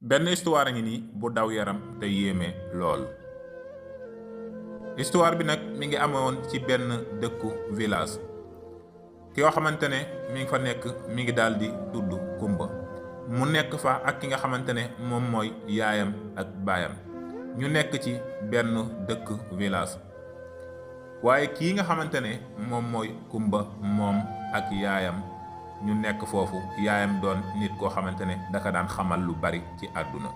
benn histoire ngi nii bu daw yaram te yéeme lool. Histoire bi nag mi ngi amoon ci benn dëkku village. ki yoo xamante ne mi ngi fa nekk mi ngi daal di tudd Kumba. mu nekk fa ak ki nga xamante ne moom mooy yaayam ak baayam. ñu nekk ci benn dëkk village. waaye kii nga xamante ne moom mooy Kumba moom ak yaayam ñu nekk foofu, yaayam doon nit koo xamante ne daka daan xamal lu bari ci àdduna.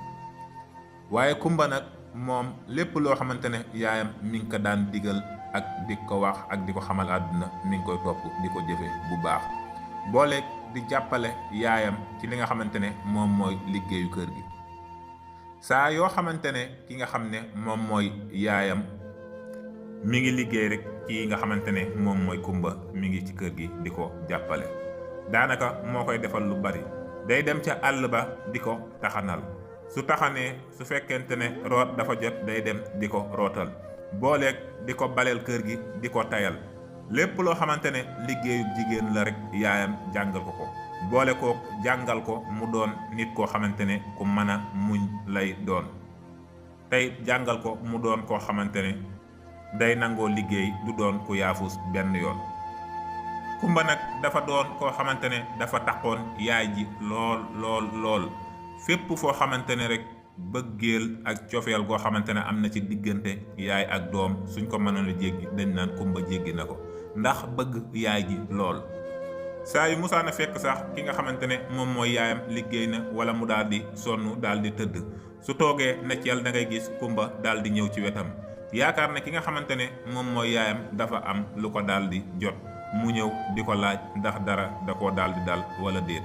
waaye Kumba nag moom lépp loo xamante ne yaayam mi ngi ko daan digal ak di ko wax ak di ko xamal àdduna mi ngi koy topp di ko jëfe bu baax, boole di jàppale yaayam ci li nga xamante ne moom mooy liggéeyu kër gi. saa yoo xamante ne ki nga xam ne moom mooy yaayam mi ngi liggéey rek, kii nga xamante ne moom mooy Kumba mi ngi ci kër gi di ko jàppale. daanaka moo koy defal lu bari, day dem ca àll ba di ko taxanal, su taxanee su fekkente ne root dafa jot day dem di ko rootal, booleeg di ko baleel kër gi di ko tayal. lépp loo xamante ne liggéeyu jigéen la rek yaayam jàngal ko, boole ko jàngal ko mu doon nit koo xamante ne ku mën a muñ lay doon, tey jàngal ko mu doon koo xamante ne day nangoo liggéey, du doon ku yaafus benn yoon. Kumba nag dafa doon koo xamante ne dafa taxoon yaay ji lool lool lool. fépp foo xamante ne rek bëggeel ak cofeel goo xamante ne am na ci diggante yaay ak doom, suñ ko mënoon a jéggi dañ naan Kumba jéggi na ko, ndax bëgg yaay ji lool. saa yu musaana fekk sax ki nga xamante ne moom mooy yaayam liggéey na wala mu daal di sonn daal di tëdd, su toogee na ci yàlla da ngay gis Kumba daal di ñëw ci wetam, yaakaar ne ki nga xamante ne moom mooy yaayam dafa am lu ko daal di jot, mu ñëw di ko laaj ndax dara da koo daal di dal wala déet.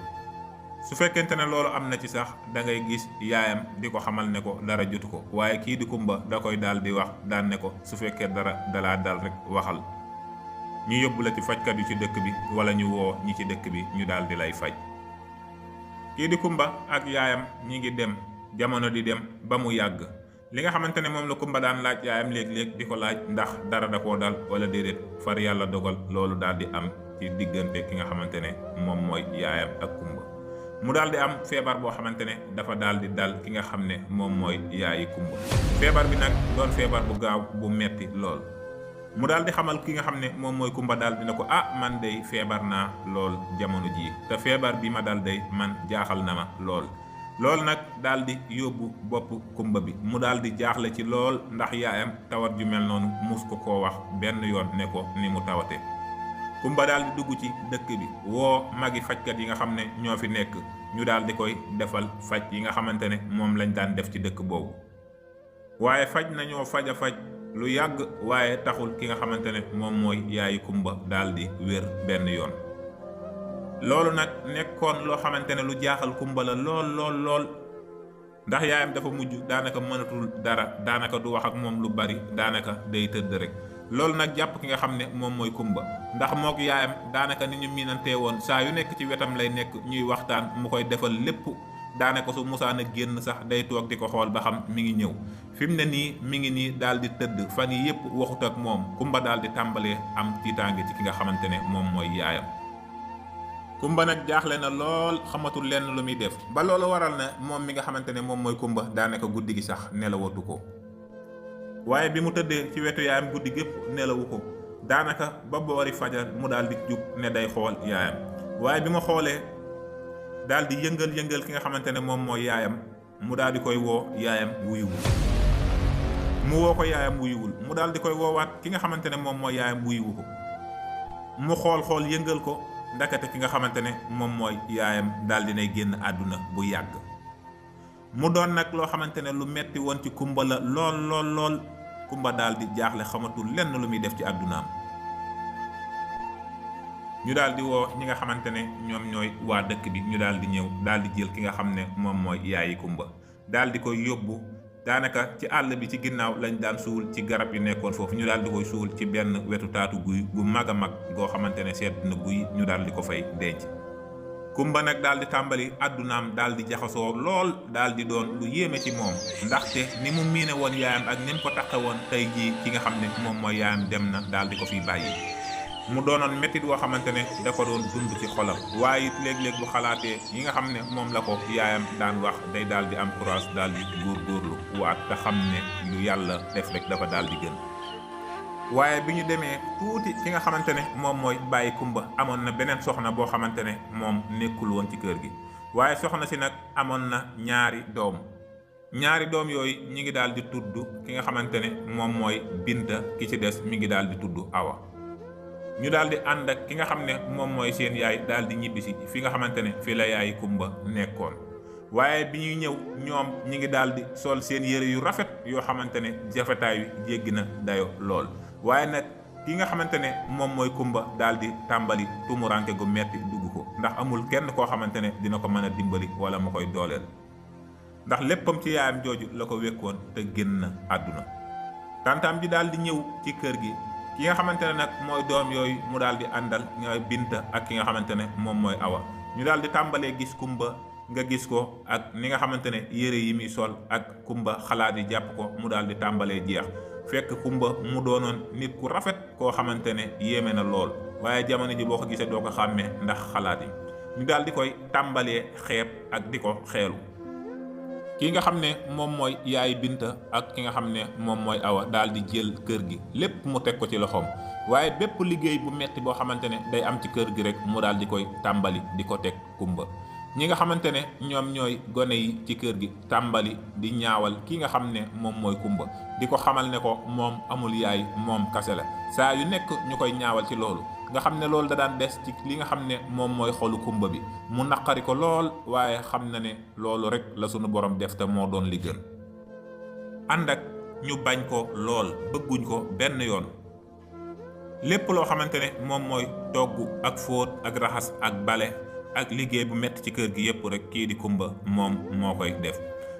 su fekkente ne loolu am na ci sax da ngay gis yaayam di ko xamal ne ko dara jotu ko, waaye kii di Kumba da koy daal di wax daan ne ko su fekkee dara dalaa dal rek waxal, ñu yóbbu la ci fajkat yu ci dëkk bi wala ñu woo ñi ci dëkk bi ñu daal di lay faj. kii di Kumba ak yaayam ñi ngi dem, jamono di dem ba mu yàgg, li nga xamante ne moom la Kumba daan laaj yaayam léeg-léeg di ko laaj ndax dara da koo dal wala déedéet, far yàlla dogal loolu daal di am ci diggante ki nga xamante ne moom mooy yaayam ak Kumba. mu daal di am feebar boo xamante ne dafa daal di dal ki nga xam ne moom mooy yaayi Kumba. feebar bi nag doon feebar bu gaaw bu metti lool. mu daal di xamal ki nga xam ne moom mooy Kumba daal dina ko man day feebar naa lool jamono jii, te feebar bi ma dal day man jaaxal na ma lool. loolu nag daal di yóbbu bopp Kumba bi, mu daal di jaaxle ci lool ndax yaayam tawat ju mel noonu mus ko koo wax benn yoon ne ko ni mu tawate. Kumba daal di dugg ci dëkk bi, woo magi fajkat yi nga xam ne ñoo fi nekk, ñu daal di koy defal faj yi nga xamante ne moom lañ daan def ci dëkk boobu. waaye faj nañoo faj a faj lu yàgg, waaye taxul ki nga xamante ne moom mooy yaayi Kumba daal di wér benn yoon. loolu nag nekkoon loo xamante ne lu jaaxal Kumba la lool lool lool, ndax yaayam dafa mujj daanaka mënatul dara, daanaka du wax ak moom lu bari, daanaka day tëdd rek. loolu nag jàpp ki nga xam ne moom mooy Kumba, ndax mook yaayam daanaka ni ñu miinantee woon, saa yu nekk ci wetam lay nekk ñuy waxtaan, mu koy defal lépp, daanaka su musaan a génn sax day toog di ko xool ba xam mi ngi ñëw. fi mu ne nii mi ngi nii daal di tëdd fan yi yépp waxut ak moom. Kumba daal di tàmbalee am tiitaange ci ki nga xamante ne moom mooy yaayam. Kumba nag jaaxle na lool, xamatul lenn lu muy def, ba loolu waral na moom mi nga xamante ne moom mooy Kumba daanaka guddi gi sax nelawatu ko. waaye bi mu tëddee ci wetu yaayam guddi gépp nelawu ko, daanaka ba boori fajar mu daal di jug ne day xool yaayam. waaye bi ma xoolee daal di yëngal ki nga xamante ne moom mooy yaayam, mu daal di koy woo yaayam wuyuwul. mu woo ko yaayam wuyuwul, mu daal di koy woowaat ki nga xamante ne moom mooy yaayam wuyuwu ko. mu xool yëngal ko, ndakate ki nga xamante ne moom mooy yaayam daal dinay génn àdduna bu yàgg. mu doon nag loo xamante ne lu metti woon ci Kumba la lool lool lool. Kumba daal di jaaxle, xamatul lenn lu muy def ci àddunaam. ñu daal di woo ñi nga xamante ne ñoom ñooy waa dëkk bi, ñu daal di ñëw daal di jël ki nga xam ne moom mooy yaayi Kumba, daal di koy yóbbu daanaka ci àll bi ci ginnaaw lañ daan suul ci garab yu nekkoon foofu, ñu daal di koy suul ci benn wetu taatu guy gu mag a mag goo xamante ne sedd na guy, ñu daal di ko fay denc. Kumba nag daal di tàmbali àddunaam daal di jaxasoo lool, daal di doon lu yéeme ci moom, ndaxte ni mu miine woon yaayam ak ni mu ko taxe woon, tey jii ki nga xam ne moom mooy yaayam dem na daal di ko fiy bàyyi. mu doonoon méttit woo xamante ne da ko doon dund ci xolam. waaye it léeg-léeg bu xalaatee yi nga xam ne moom la ko yaayam daan wax day daal di am courage daal di góorgóorlu waat te xam ne lu yàlla def rek dafa daal di gën. waaye bi ñu demee tuuti fi nga xamante ne moom mooy bàyyi kumba amoon na beneen soxna boo xamante ne moom nekkul woon ci kër gi. waaye soxna si nag amoon na ñaari doom yooyu ñi ngi daal di tudd ki nga xamante ne moom mooy Binta, ki ci des mi ngi daal di tudd Awa. ñu daal di ànd ak ki nga xam ne moom mooy seen yaay daal di ñibbisi fi nga xamante ne fi la yaay kumba nekkoon. waaye bi ñuy ñëw ñoom ñi ngi daal di sol seen yére yu rafet yoo xamante ne jafetaay wi jéggi na dayo lool. waaye nag ki nga xamante ne moom mooy kumba daal di tàmbali tumuranke gu metti dugg ko, ndax amul kenn koo xamante ne dina ko mën a dimbali wala mu koy dooleel, ndax léppam ci yaayam jooju la ko wékkoon te génn na àdduna. tantaam ji daal di ñëw ci kër gi. ki nga xamante ne nag mooy doom yooyu mu daal di àndal ñooy Binta ak ki nga xamante ne moom mooy Awa. ñu daal di tàmbalee gis kumba, nga gis ko ak ni nga xamante ne yére yi muy sol ak kumba xalaat yi jàpp ko mu daal di tàmbalee jeex. fekk kumba mu doonoon nit ku rafet koo xamante ne yéeme na lool, waaye jamono ji boo ko gisee doo ko xàmmee ndax xalaat yi. ñu daal di koy tàmbalee xeeb ak di ko xeelu. ki nga xam ne moom mooy yaay Binta ak ki nga xam ne moom mooy Awa daal di jël kër gi lépp mu teg ko ci loxoom, waaye bépp liggéey bu metti boo xamante ne day am ci kër gi rek mu daal di koy tàmbali di ko teg kumba. ñi nga xamante ne ñoom ñooy gone yi ci kër gi tàmbali di ñaawal ki nga xam ne moom mooy kumba, di ko xamal ne ko moom amul yaay, moom kase la. saa yu nekk ñu koy ñaawal ci loolu, nga xam ne loolu da daan des ci li nga xam ne moom mooy xolu kumba bi. mu naqari ko lool, waaye xam na ne loolu rek la sunu borom def te moo doon li gën. ànd ak ñu bañ ko lool, bëgguñ ko benn yoon. lépp loo xamante ne moom mooy togg ak fóot ak raxas ak bale ak liggéey bu metti ci kër gi yépp rek kii di kumba moom moo koy def.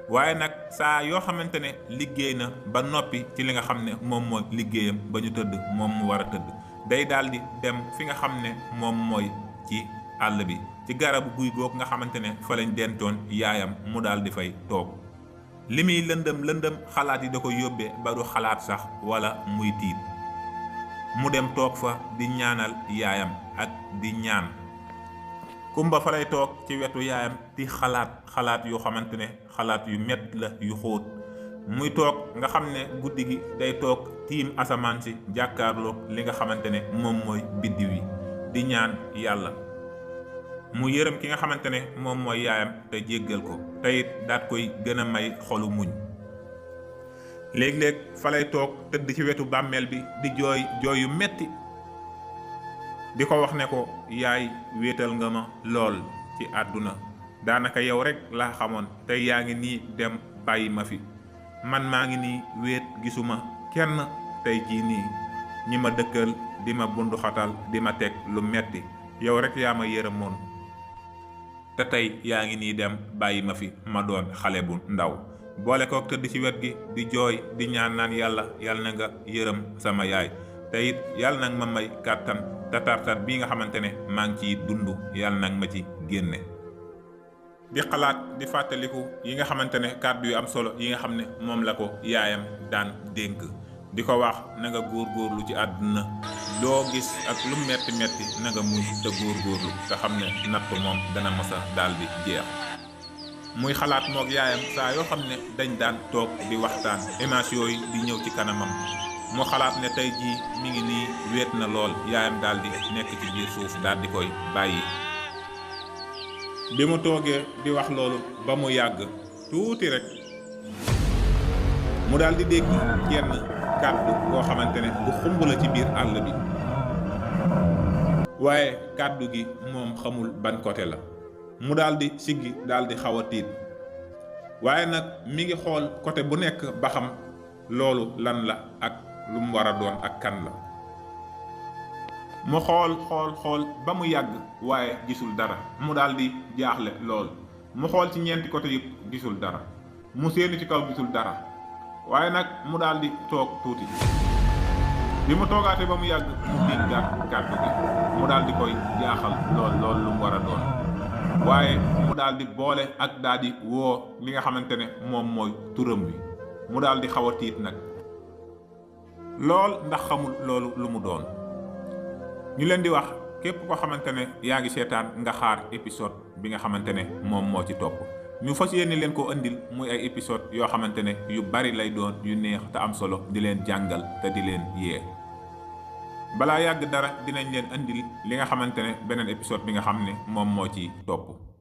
waaye nag saa yoo xamante ne liggéey na ba noppi ci li nga xam ne moom mooy liggéeyam ba ñu tëdd moom mu war a tëdd, day daal di dem fi nga xam ne moom mooy ci àll bi, ci garabu guy goog nga xamante ne fa lañ dentoon yaayam, mu daal di fay toog. li muy lëndëm xalaat yi da ko yóbbee ba du xalaat sax wala muy tiit. mu dem toog fa di ñaanal yaayam ak di ñaan. kumba fa lay toog ci wetu yaayam di xalaat yoo xamante ne xalaat yu metti la yu xóot. muy toog nga xam ne guddi gi day toog tiim asamaan si jàkkaarloog li nga xamante ne moom mooy biddiw yi di ñaan yàlla mu yërëm ki nga xamante ne moom mooy yaayam te jéggal ko, te it daat koy gën a may xolu muñ. léeg-léeg fa lay toog tëdd ci wetu bàmmeel bi di jooy yu metti, di ko wax ne ko yaay wéetal nga ma lool ci àdduna, daanaka yow rek laa xamoon, tey yaa ngi nii dem bàyyi ma fi. man maa ngi nii wéet gisuma kenn, tey jii nii ñi ma dëkkal di ma bunduxatal di ma teg lu metti, yow rek yaa ma yërëmoon, te tey yaa ngi nii dem bàyyi ma fi ma doon xale bu ndaw. boole kook tëdd ci wet gi di jooy di ñaan naan yàlla na nga yërëm sama yaay, te it yàlla nag ma may kàttan te tartar bii nga xamante ne maa ngi ciy dund yàlla nag ma ci génne. di xalaat di fàttaliku yi nga xamante ne kàddu yu am solo yi nga xam ne moom la ko yaayam daan dénk, di ko wax na nga góorgóorlu ci àdduna, loo gis ak lu metti metti na nga muñ te góorgóorlu te xam ne natt moom dana masa daal di jeex. muy xalaat moog yaayam saa yoo xam ne dañ daan toog di waxtaan, image yooyu di ñëw ci kanamam, mu xalaat ne tey jii mi ngi nii wéet na lool, yaayam daal di nekk ci biir suuf daal di koy bàyyi. bi mu toogee di wax loolu ba mu yàgg tuuti rek mu daal di dégg genn kàddu boo xamante ne bu xumb la ci biir àll bi, waaye kàddu gi moom xamul ban côté la. mu daal di siggi daal di xaw a tiit, waaye nag mi ngi xool côté bu nekk ba xam loolu lan la ak lu mu war a doon ak kan la. mu xool ba mu yàgg waaye gisul dara, mu daal di jaaxle lool. mu xool ci ñeenti côté yëpp gisul dara, mu séenu ci kaw gisul dara, waaye nag mu daal di toog tuuti. bi mu toogaatee ba mu yàgg mu déggaat kàddu gi, mu daal di koy jaaxal lool lu mu war a doon, waaye mu daal di boole ak daal di woo li nga xamante ne moom mooy turam bi. mu daal di xaw a tiit nag lool ndax xamul loolu lu mu doon. ñu leen di wax képp koo xamante ne yaa ngi seetaan nga xaar épisode bi nga xamante ne moom moo ci topp ñu fas yéene leen ko indil muy ay épisode yoo xamante ne yu bari lay doon yu neex te am solo di leen jàngal te di leen yee. balaa yàgg dara dinañ leen indil li nga xamante ne beneen épisode bi nga xam ne moom moo ci topp.